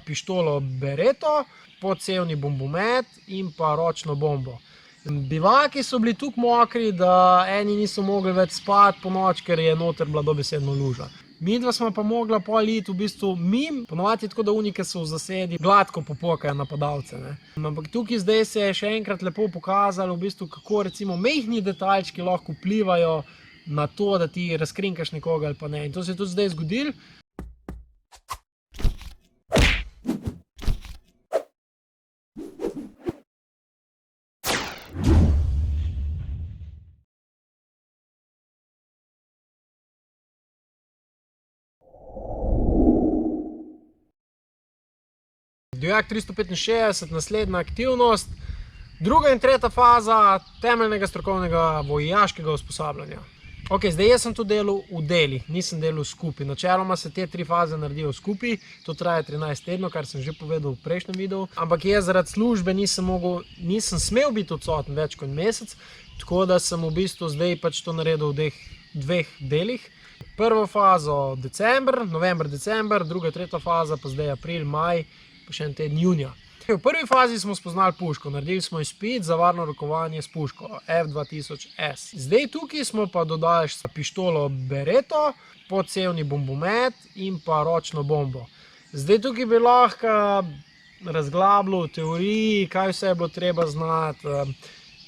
pištolo Bereto, podcevni bombomet in pa ročno bombo. Bivaki so bili tako mokri, da eni niso mogli več spati po noč, ker je noter bila dobesedno luža. Midva smo pa mogla pol iti v bistvu mimo, ponovadi tako, da oni, ki so v zasedi, gladko popokajo napadalce. Ampak tukaj zdaj se je še enkrat lepo pokazalo, v bistvu, kako recimo majhni detajlčki lahko vplivajo na to, da ti razkrinkaš nekoga ali pa ne. In to se je tudi zdaj zgodilo. Divjak 365, naslednja aktivnost, druga in tretja faza temeljnega strokovnega vojaškega usposabljanja. Ok, zdaj jaz sem to delal v delih, nisem delal skupaj. Načeloma se te 3 faze naredijo skupaj, to traja 13 tednov, kar sem že povedal v prejšnjem videu. Ampak jaz zaradi službe nisem smel biti odsoten več kot mesec, tako da sem v bistvu zdaj pač to naredil v 2 delih. Prvo fazo november, december, druga, tretja faza pa zdaj april, maj, pa še en teden junija. V prvi fazi smo spoznali puško, naredili smo izpit za varno rokovanje s puško F2000S. Zdaj tukaj smo pa dodali pištolo Bereto, podcevni bombomet in pa ročno bombo. Zdaj tukaj bi lahko razglabljal v teoriji, kaj vse je bilo treba znati,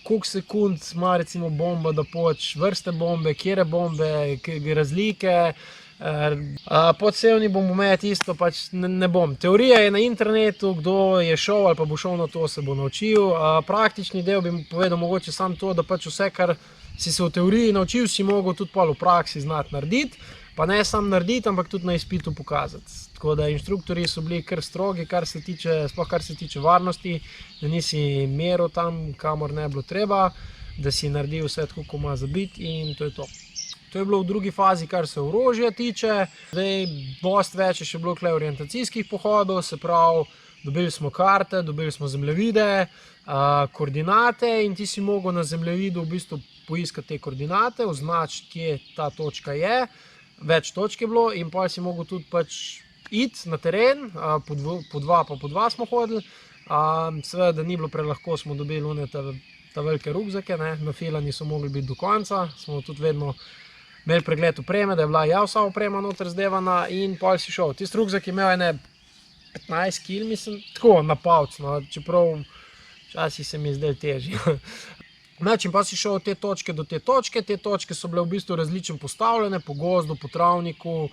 koliko sekund ima recimo bomba, da poč, vrste bombe, kjere bombe, razlike. Podcevni bombomet isto pač ne bom. Teorija je na internetu, kdo je šel ali pa bo šel na to, se bo naučil. Praktični del bi povedal mogoče samo to, da pač vse, kar si se v teoriji naučil, si mogel tudi pol v praksi znati narediti. Pa ne samo narediti, ampak tudi na izpitu pokazati. Tako da inštruktorji so bili kar strogi, sploh kar se tiče varnosti, da nisi meril tam, kamor ne bilo treba, da si naredil vse tako, ko ima za biti in to je to. To je bilo v drugi fazi, kar se orožja tiče. Zdaj, dosti več je še bilo tukaj orientacijskih pohodov, se pravi, dobili smo karte, dobili smo zemljevide, koordinate in ti si mogel na zemljevidu v bistvu poiskati te koordinate, označiti, kje ta točka je. Več točk je bilo in pa si mogel tudi pač iti na teren, po 2 smo hodili. Seveda, da ni bilo prelahko, smo dobili ta velike rukzake, nafilani so mogli biti do konca, smo tudi vedno imeli pregled opreme, da je bila vsa oprema noter zdevana in pol si šel. Tisti rukzak je imel 15 kg, mislim, tako na palc, čeprav včasih se mi je zdaj težje. In pa si šel od te točke do te točke so bile v bistvu različno postavljene, po gozdu, po travniku,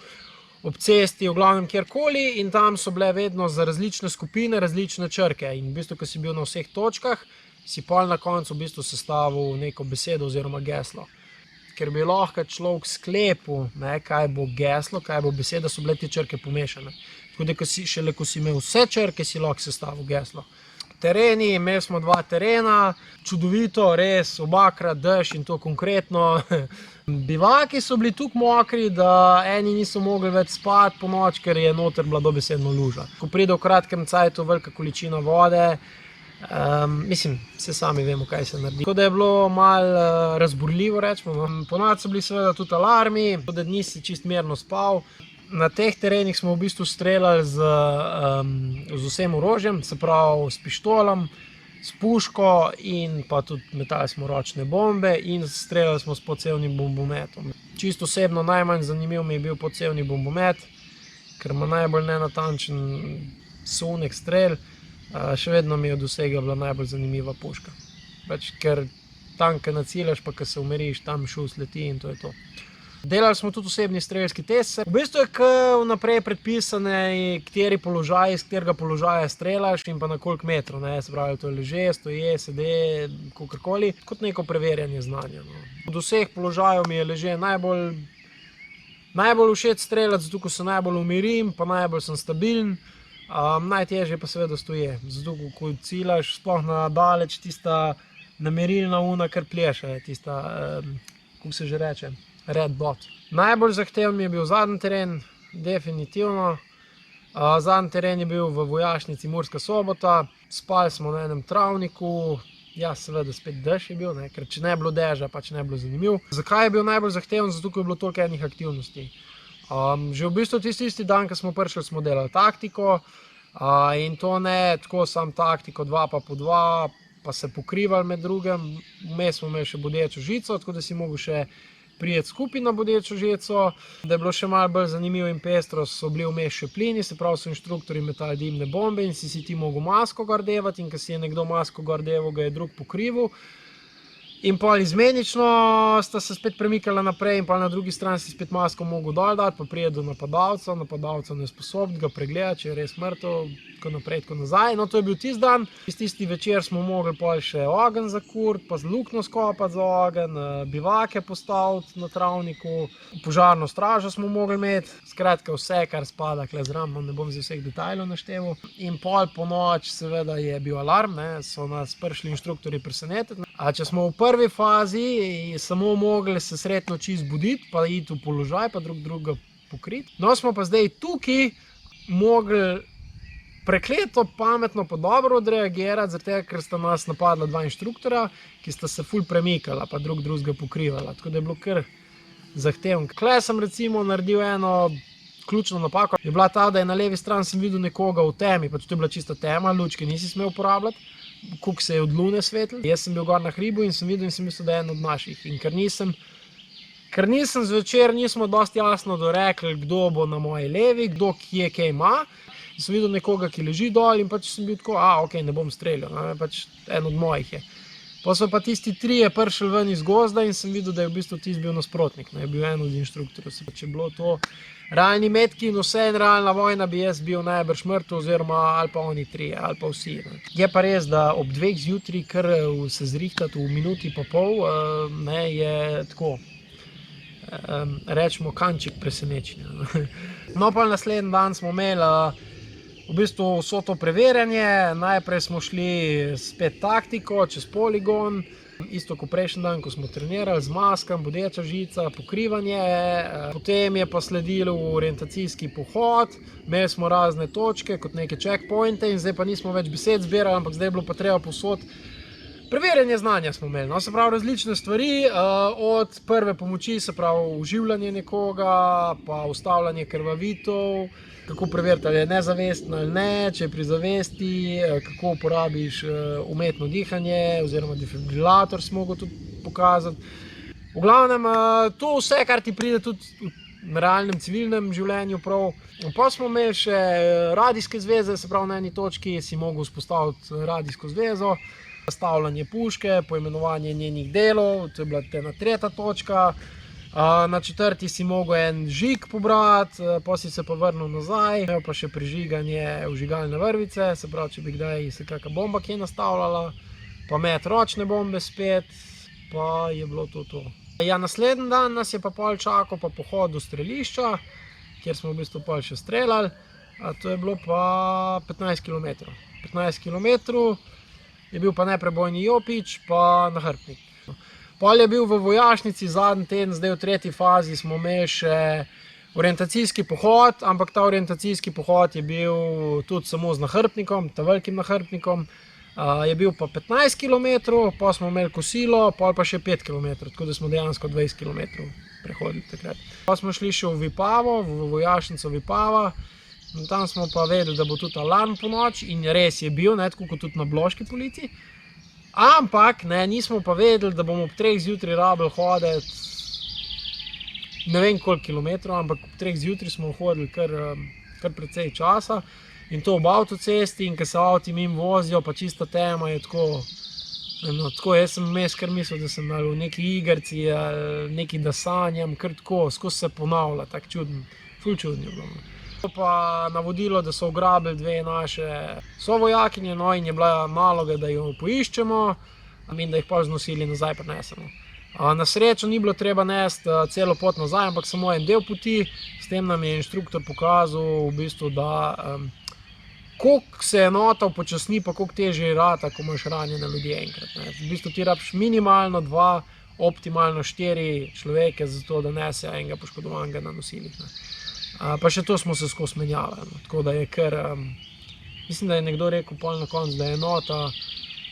ob cesti, v glavnem kjerkoli in tam so bile vedno za različne skupine, različne črke in v bistvu, ko si bil na vseh točkah, si pol na koncu v bistvu sestavil neko besedo oziroma geslo. Ker bi lahko človek sklepil, kaj bo geslo, kaj bo beseda, so bile te črke pomešane. Tako da šele ko si imel vse črke, si lahko sestavil geslo. Tereni, imeli smo 2 terena, čudovito, res, obakrat, dež in to konkretno. Bivaki so bili tako mokri, da eni niso mogli več spati po noč, ker je noter bila dobesedno luža. Ko pride v kratkem cajtu velika količina vode, mislim, vse sami vemo, kaj se naredi. Tako da je bilo malo razburljivo, rečemo. Ponovadi so bili seveda tudi alarmi, da nisi čist mirno spal. Na teh terenih smo v bistvu streljali z vsem orožjem, se pravi s pištolom, s puško in pa tudi metali smo ročne bombe in streljali smo s podcevnim bombometom. Čisto osebno najmanj zanimiv mi je bil podcevni bombomet, ker ima najbolj nenatančen sunek strelj. Še vedno mi je od vsega bila najbolj zanimiva puška. Ker tam, ko naciljaš, pa ko se umiriš, tam šus leti in to je to. Delali smo tudi osebni streljski test. V bistvu je vnaprej predpisane, kateri položaj, iz katerega položaja streljaš in pa na koliko metrov. Se pravi, to je leže, stoje, sede, kakorkoli, kot neko preverjanje znanja. Od vseh položajev mi je leže najbolj všeč streljati, zato ko se najbolj umirim, pa najbolj sem stabilen. Najtežje pa seveda stoje, zato ko ciljaš sploh na daleč, tista namerilna kar pleše, tista, kako se že reče, red dot. Najbolj zahteven mi je bil zadnji teren, definitivno. Zadnji teren je bil v vojašnici Murska Sobota, spali smo na enem travniku, seveda spet dež je bil, ker če ne je bilo deža, pač ne je bilo zanimiv. Zakaj je bil najbolj zahteven? Zato, ko je bilo toliko enih aktivnosti. Že v bistvu tisti dan, ko smo prišli, smo delali taktiko, In to ne tako sam taktiko 2 pa po 2, pa se pokrivali med drugim. Vmes smo imeli še bodečo žico, tako da si mogel še prijeti skupaj na bodečo žico. Da je bilo še malo bolj zanimivo in pestro, so bili vmes še plini, se pravi so inštruktorji metali dimne bombe in si ti mogel masko gardevati, in ko si je nekdo masko gardeval, ga je drug pokrival. In pol izmenično sta se spet premikala naprej in pa na drugi strani si spet masko mogel dol dati, pa prije do napadalca nesposobnega pregledati, če je res mrtev, tako naprej, tako nazaj. No, to je bil tisti dan. Tisti večer smo mogli pol še ogenj zakuriti, pa luknjo skopati za ogenj, bivake postaviti na travniku, požarno stražo smo mogli imeti. Skratka, vse, kar spada kle zraven, ne bom vseh detajlov našteval. In pol po noč seveda je bil alarm, so nas prišli inštruktorji presenetiti. A če smo v prvi fazi samo mogli se sred noči zbuditi, pa iti v položaj, pa drugega pokriti. No, smo pa zdaj tukaj mogli prekleto, pametno, pa dobro odreagirati, zaradi tega, ker sta nas napadla 2 inštruktorja, ki sta se ful premikala, pa drugega pokrivala. Tako da je bilo kar zahtevno. Tukaj sem recimo naredil eno ključno napako. Je bila ta, da je na levi strani sem videl nekoga v temi, pač to je bila čista tema, lučke nisi smel uporabljati. Koliko se je od lune svetlil. Jaz sem bil gor na hribu in sem videl in sem mislil, da je en od naših. In ker nisem zvečer, nismo dosti jasno dorekli, kdo bo na moji levi, kdo kje kaj ima. In sem videl nekoga, ki leži dol in pač sem bil tako, ok, ne bom streljal, pač en od mojih je. Pa so pa tisti 3 prišli ven iz gozda in sem videl, da je v bistvu tisti bil nasprotnik, je bil en od inštruktorjev. Če je bilo to realni metki in vse in realna vojna, bi jaz bil najbrž mrtev, oziroma ali pa oni 3, ali pa vsi. Je pa res, da ob 2 zjutraj kar se zrihtati v minuti pa pol, je tako, rečemo, kanček presenečenja. No, pa naslednji dan smo imeli v bistvu vso to preverjanje. Najprej smo šli spet taktiko, čez poligon, isto kot prejšnji dan, ko smo trenirali z maskom, bodeča žica, pokrivanje. Potem je pa sledil orientacijski pohod, imeli smo razne točke kot neke checkpointe in zdaj pa nismo več besed zbirali, ampak zdaj je bilo pa treba povsod preverjanje znanja smo imeli. No, se pravi različne stvari, od prve pomoči, se pravi oživljanje nekoga, pa ustavljanje krvavitev, kako preveriti, ali je nezavesten ali ne, če je pri zavesti, kako uporabiš umetno dihanje oziroma defibrilator si mogel tudi pokazati. V glavnem, to vse, kar ti pride tudi v realnem civilnem življenju prav. Pa smo imeli še radijske zveze, se pravi na eni točki si mogel vzpostaviti radijsko zvezo, stavljanje puške, poimenovanje njenih delov, to je bila ena 3. točka. Na 4. si mogel en žig pobrati, pa si se pa vrnil nazaj. Imel pa še prižiganje vžigalne vrvice, se pravi, če bi kdaj se kakšna bomba kje nastavljala, pa met ročne bombe spet, pa je bilo to. Ja, naslednji dan nas je pa pol čakal pa pohod do strelišča, kjer smo v bistvu pol še streljali. To je bilo pa 15 km. 15 km je bil pa neprebojni jopič, pa nahrbtnik. Pol je bil v vojašnici zadnji teden, zdaj v 3. fazi smo imeli še orientacijski pohod, ampak ta orientacijski pohod je bil tudi samo z nahrbtnikom, ta velikim nahrbtnikom. Je bil pa 15 km, pa smo imeli kosilo, pol pa še 5 km, tako da smo dejansko 20 km prehodili takrat. Pa smo šli še v Vipavo, v vojašnico Vipava. Tam smo pa vedeli, da bo tudi alarm po noč in res je bil, tako kot tudi na Bloški policiji. Ampak nismo pa vedeli, da bomo ob 3 zjutraj rabili hoditi ne vem koliko kilometrov, ampak ob 3 zjutraj smo hodili kar precej časa in to ob avtocesti in ko se avti mimo vozijo, pa čista tema je tako, jaz sem vmes kar mislil, da sem v neki igrci, neki da sanjam, kar tako, skozi se ponavlja, tako čudno, ful čudno je bilo. Pa navodilo, da so ugrabili 2 naše sovojakinje, no in je bila naloga, da jo poiščemo in da jih pa znosili nazaj prinesemo. Na srečo ni bilo treba nesti celo pot nazaj, ampak samo en del poti. S tem nam je inštruktor pokazal v bistvu, da koliko se enota upočasni, pa koliko težje rata, ko imaš ranjene ljudi enkrat. V bistvu ti rabiš minimalno 2, optimalno 4 človeke za to, da nese enega poškodovanega na nosilih. Pa še to smo se skozi menjavali, tako da je kar, mislim, da je nekdo rekel pol na koncu, da je enota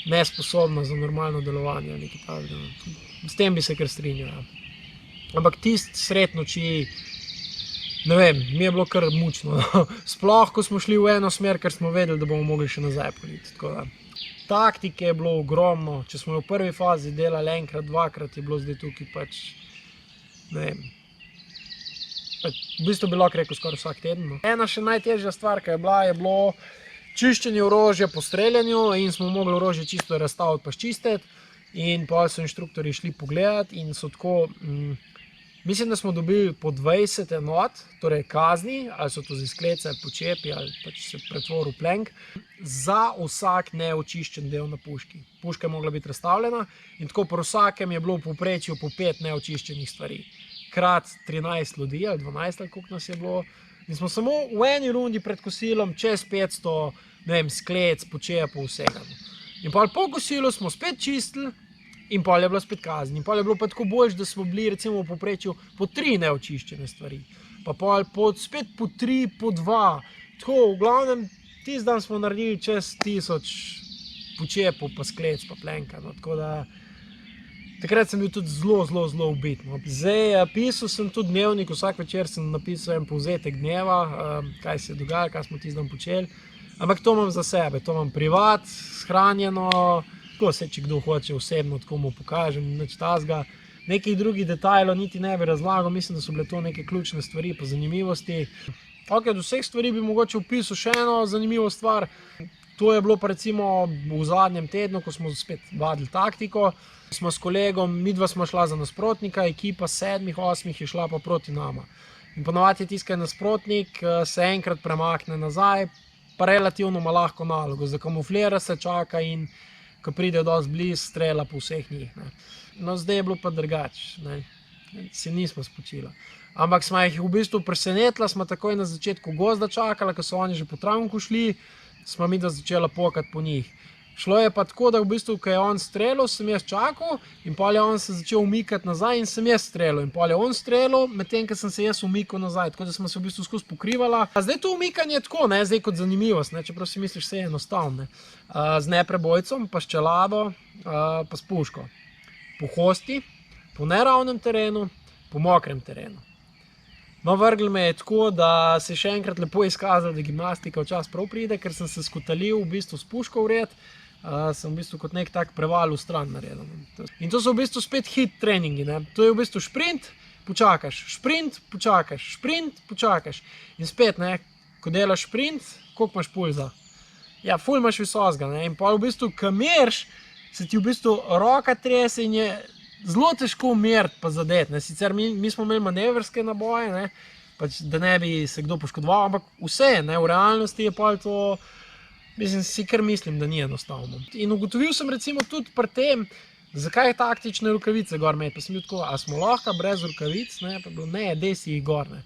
nesposobna za normalno delovanje ali nekaj takega. S tem bi se kar strinjal. Ampak tisti sred noči ne vem, mi je bilo kar mučno. Sploh, ko smo šli v eno smer, ker smo vedeli, da bomo mogli še nazaj politi. Taktike je bilo ogromno. Če smo v prvi fazi delali enkrat, dvakrat, je bilo zdaj tukaj pač, ne vem, v bistvu bi lahko rekel skoraj vsak teden. Ena še najtežja stvar, ki je bilo čiščenje orožja po streljanju in smo mogli orožje čisto razstaviti pa ščistiti in potem so inštruktorji šli pogledati in so tako, mislim, da smo dobili po 20 enot, torej kazni, ali so to z izklece, počepi ali pač se pretvoril plenk, za vsak neočiščen del na puški. Puška je mogla biti razstavljena in tako pri vsakem je bilo v povprečju po 5 neočiščenih stvari. Krat 13 ljudi ali 12 ali koliko nas je bilo. In smo samo v eni rundi pred kosilom čez 500, ne vem, sklec, počepov, vsega. In pa po kosilu smo spet čistili in pol je bilo spet kazni. In pol je bilo pa tako boljše, da smo bili recimo v povprečju po 3 neočiščene stvari. Pa pol spet po 3, po 2. Tako, v glavnem, tisti dan smo naredili čez 1000 počepov, pa sklec, pa plenka. No, tako da, takrat sem bil tudi zelo ubit. No. Zdaj, pisal sem tudi dnevnik, vsak večer sem napisal en povzetek dneva, kaj se je dogajalo, kaj smo tisti dan počeli. Ampak to imam za sebe, to imam privat, shranjeno. Tako se, če kdo hoče osebno, tako mu pokažem, nič tazga. Nekih drugih detajlov niti ne bi razlagal, mislim, da so bile to neke ključne stvari pa zanimivosti. Ok, od vseh stvari bi mogoče opisal še eno zanimivo stvar. To je bilo pa recimo v zadnjem tednu, ko smo spet vadili taktiko. Smo s kolegom, midva smo šla za nasprotnika, ekipa 7-8 je šla pa proti nama. In ponovadi je tiskaj nasprotnik, se enkrat premakne nazaj, pa relativno ima lahko nalogo. Zakamuflira se, čaka in ko pride dosti blizu, strela po vseh njih. Ne. No, zdaj je bilo pa drugače. Se nismo spočila. Ampak smo jih v bistvu presenetila, smo takoj na začetku gozda čakala, ko so oni že po travniku šli, smo mi da začela pokati po njih. Šlo je pa tako, da v bistvu, ko je on streljal, sem jaz čakal in pol je on se začel umikati nazaj in sem jaz streljal. In pol je on streljal, medtem ko sem se jaz umikal nazaj, tako da smo se v bistvu skozi pokrivala. Zdaj to umikanje je tako, ne, zdaj kot zanimivost, ne, čeprav si misliš, vse je enostavno. Z neprebojcem, pa s čelado, pa s puško. Po hosti, po neravnem terenu, po mokrem terenu. No, vrgli me je tako, da se še enkrat lepo izkazalo, da gimnastika včasih prav pride, ker sem se skotalil v bistvu s puško vred, sem v bistvu kot nek tak preval v stran naredil. In to so v bistvu spet hit treningi, ne. To je v bistvu šprint, počakaš, šprint, počakaš, šprint, počakaš. In spet, ne, ko delaš šprint, koliko imaš pulza? Ja, ful imaš visokega, ne, in pa v bistvu, ko meriš, se ti v bistvu roka trese in je zelo težko meriti pa zadeti, ne. Sicer mi smo imeli manevrske naboje, ne, pač, da ne bi se kdo poškodoval, ampak vse, ne, v realnosti je pa to, mislim, si kar mislim, da ni enostavno. In ugotovil sem recimo tudi pri tem, zakaj taktične rokavice gor imeti, pa sem bil tako, a smo lahko brez rokavic, ne, pa bilo, ne, dej si jih gor, ne.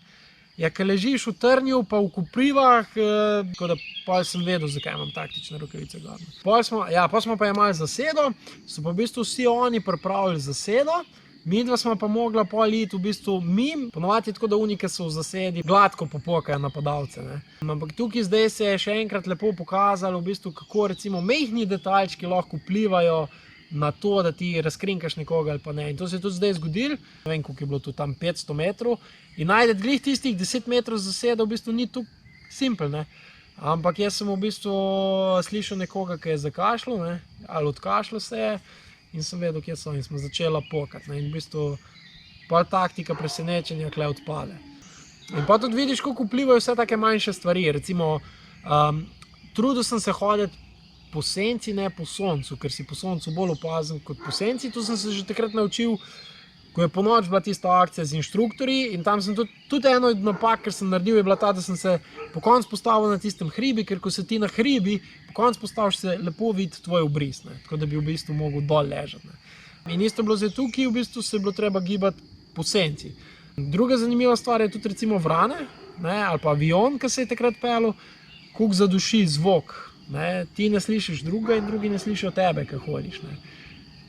Ja, ko ležiš v trnju, pa v koprivah, tako da pol sem vedel, zakaj imam taktične rokavice gor. Pol smo pa imeli zasedo, so pa v bistvu vsi oni pripravili zasedo, midva smo pa mogla pol iti v bistvu mim, ponovadi je tako, da unike so v zasedi gladko popokajo napadalce, ne. Ampak tukaj zdaj se je še enkrat lepo pokazalo, v bistvu, kako recimo mehni detaljčki lahko vplivajo na to, da ti razkrinkaš nekoga ali pa ne. In to se je tudi zdaj zgodilo, ne vem, koliko je bilo tu tam 500 metrov, in najdeti glih tistih 10 metrov zaseda v bistvu ni tako simpel, ne. Ampak jaz sem v bistvu slišal nekoga, ki je zakašljal, ne, ali odkašljal se je, in sem vedel, kje so, in smo začela pokati, ne, in v bistvu pol taktika presenečenja kle odpade. In pa tudi vidiš, koliko vplivajo vse take manjše stvari, recimo, trudil sem se hoditi po senci, ne po soncu, ker si po soncu bolj opazen kot po senci. To sem se že takrat naučil, ko je ponoč bila tista akcija z inštruktorji in tam sem tudi eno od napak, ker sem naredil, je bila ta, da sem se po koncu postavil na tistem hribi, ker ko se ti na hribi, po koncu postaviš, se lepo vidi tvoj obris, ne, tako da bi v bistvu mogel dol ležati, ne. In isto bilo zdaj tukaj, v bistvu se je bilo treba gibati po senci. Druga zanimiva stvar je tudi recimo vrane, ne, ali pa avion, ki se je takrat peljal, koliko zaduši zvok. Ne, ti ne slišiš druga in drugi ne slišijo tebe, ko hodiš. Ne.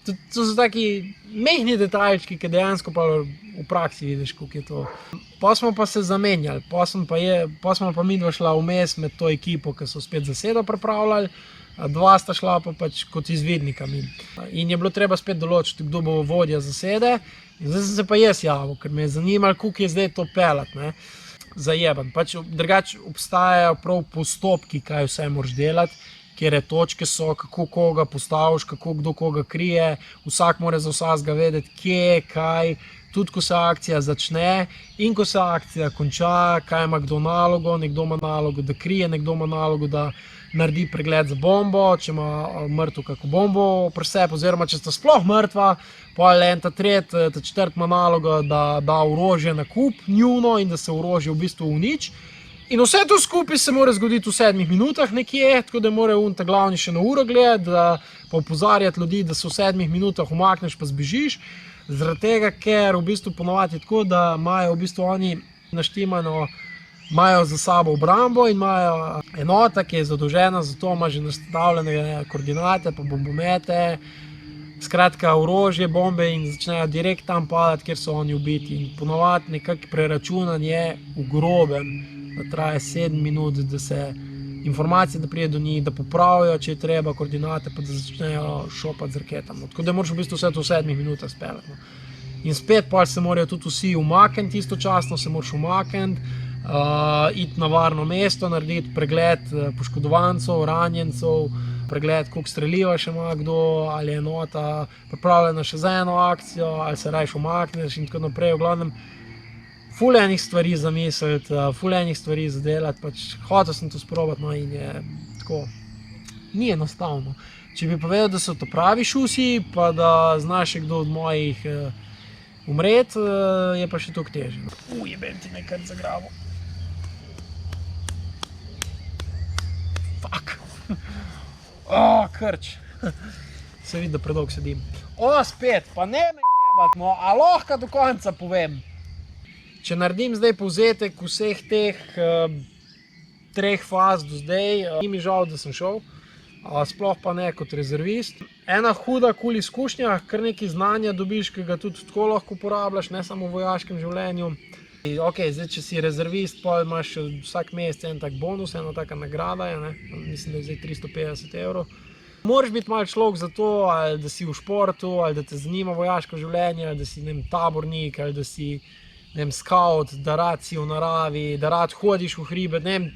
To so taki mehni detaljčki, ki dejansko pa v praksi vidiš, koliko je to. Pa smo pa se zamenjali, pa smo pa midva šla vmes med to ekipo, ki so spet zasedo pripravljali, dva sta šla pa pač kot izvidnika min. In je bilo treba spet določiti, kdo bo vodja zasede. In zdaj sem se pa jaz javil, ker me je zanimalo, koliko je zdaj to peljati, ne. zajeben. Pač drugače obstajajo prav postopki, kaj vse moraš delati, kjer točke so, kako koga postaviš, kako kdo koga krije, vsak mora za vsakega vedeti, kje, kaj, tudi ko se akcija začne in ko se akcija konča, kaj ima kdo nalogo, nekdo ima nalogo, da krije, nekdo ima nalogo, da naredi pregled za bombo, če ima mrtvo kako bombo pri sebi, oziroma če sta sploh mrtva, pa en ta tretji, ta četrti ima nalogo, da da orožje na kup njuno in da se orožje v bistvu uniči. In vse to skupaj se mora zgoditi v 7 minutah nekje, tako da mora ta glavni še na uro gledati, pa opozarjati ljudi, da se v 7 minutah umakneš pa zbežiš. Zaradi tega, ker v bistvu ponovadi tako, da imajo v bistvu oni naštimano, imajo za sabo obrambo in imajo enota, ki je zadolžena za to, ima že nastavljene koordinate pa bombomete, skratka orožje, bombe in začnejo direkt tam padati, kjer so oni ubiti. In ponovadi nekako preračunanje v grobem, da traja 7 minut, da se informacije, da pride do njih, da popravijo, če je treba, koordinate, pa da začnejo šopati z raketami. Tako da moraš v bistvu vse to v 7 minutah speljati. In spet pa se morajo tudi vsi umakniti istočasno, se moraš umakniti, iti na varno mesto, narediti pregled poškodovancev, ranjencev, pregled, koliko streljiva še ima kdo, ali je enota pripravljena še za eno akcijo, ali se rajš umakneš in tako naprej. V glavnem, ful enih stvari zamisliti, ful enih stvari zadelati, pač hotel sem to sprobati, no, in je tako, ni enostavno. Če bi povedal, da so to pravi šusi, pa da znaš še kdo od mojih umret, je pa še toliko težje. Ujebem ti nekaj zagrabo. Fuck. Krč. Se vidi, da predolgo sedim. Spet, pa ne me jebat, no, a lahko do konca povem. Če naredim zdaj povzetek vseh teh 3 faz do zdaj, ni mi žal, da sem šel, sploh pa ne kot rezervist. Ena huda kul izkušnja, kar nekaj znanja dobiš, ki ga tudi tako lahko uporabljaš, ne samo v vojaškem življenju. Ok, zdaj, če si rezervist, pa imaš vsak mesec en tak bonus, ena taka nagrada, ne? Mislim, da je zdaj 350 €. Moraš biti malo človek za to, ali da si v športu, ali da te zanima vojaško življenje, ali da si, ne vem, tabornik, ali da si, ne vem, scout, da rad si v naravi, da rad hodiš v hribe, ne vem,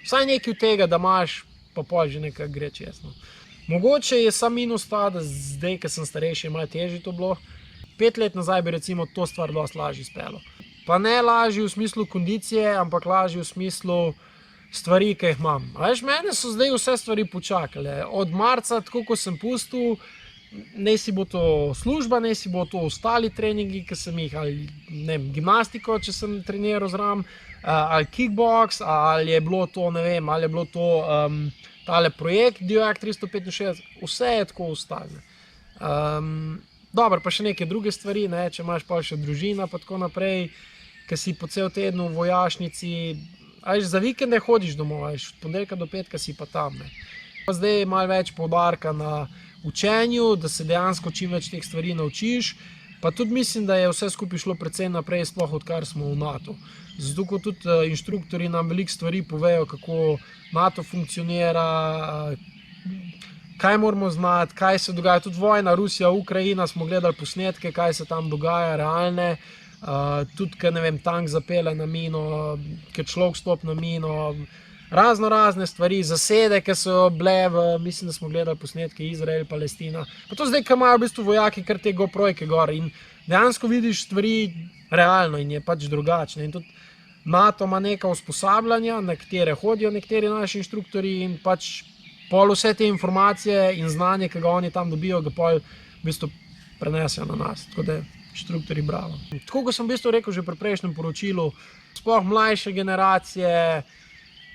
vsaj nekaj od tega, da imaš, pa pol že nekaj gre čez, no. Mogoče je sam minus ta, da zdaj, ko sem starejši, je malo težje to bilo. 5 let nazaj bi recimo to stvar dosti lažje speljal. Pa ne lažje v smislu kondicije, ampak lažje v smislu stvari, ki jih imam. A veš, mene so zdaj vse stvari počakale. Od marca, tako ko sem pustil, ne si bo to služba, ne si bo to ostali treningi, ki sem jih, ali ne vem, gimnastiko, če sem treniral zraven, ali kickbox, ali je bilo to, ne vem, ali je bilo to tale projekt Divjak 365, vse je tako ostalo. Dobro, pa še neke druge stvari, ne, če imaš pa še družina, pa tako naprej, ki si po cel teden v vojašnici, a veš, za vikende hodiš domov, a veš, od ponedeljka do petka si pa tam, ne. Pa zdaj je malo več poudarka na učenju, da se dejansko čim več teh stvari naučiš, pa tudi mislim, da je vse skupaj šlo precej naprej, sploh odkar smo v NATO. Zato, ko tudi inštruktorji nam veliko stvari povejo, kako NATO funkcionira, kaj moramo znati, kaj se dogaja, tudi vojna, Rusija, Ukrajina, smo gledali posnetke, kaj se tam dogaja, realne, tudi, ker, ne vem, tank zapelje na mino, ker človek stopi na mino, razne stvari, zasede, ki so bile, mislim, da smo gledali posnetke Izrael, Palestina, pa to zdaj, ki imajo v bistvu vojaki kar te GoProjke gor in dejansko vidiš stvari realno in je pač drugačne. In tudi NATO ima neka usposabljanja, na katere hodijo nekateri naši inštruktorji in pač pol vse te informacije in znanje, ki ga oni tam dobijo, ga pol v bistvu prenesejo na nas. Tako da inštruktorji bravo. Tako kot sem v bistvu rekel že pri prejšnjem poročilu, sploh mlajše generacije,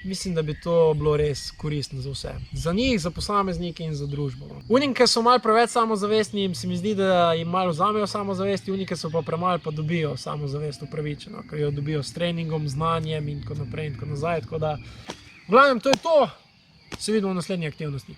mislim, da bi to bilo res koristno za vse. Za njih, za posameznike in za družbo. Unim, ki so malo preveč samozavestni, se mi zdi, da jim malo vzamejo samozavesti, unim, ki so pa premalo, pa dobijo samozavest upravičeno, ker jo dobijo s treningom, znanjem in tako naprej in tako nazaj. Tako da, v glavnem, to je to. Se vidimo v naslednji aktivnosti.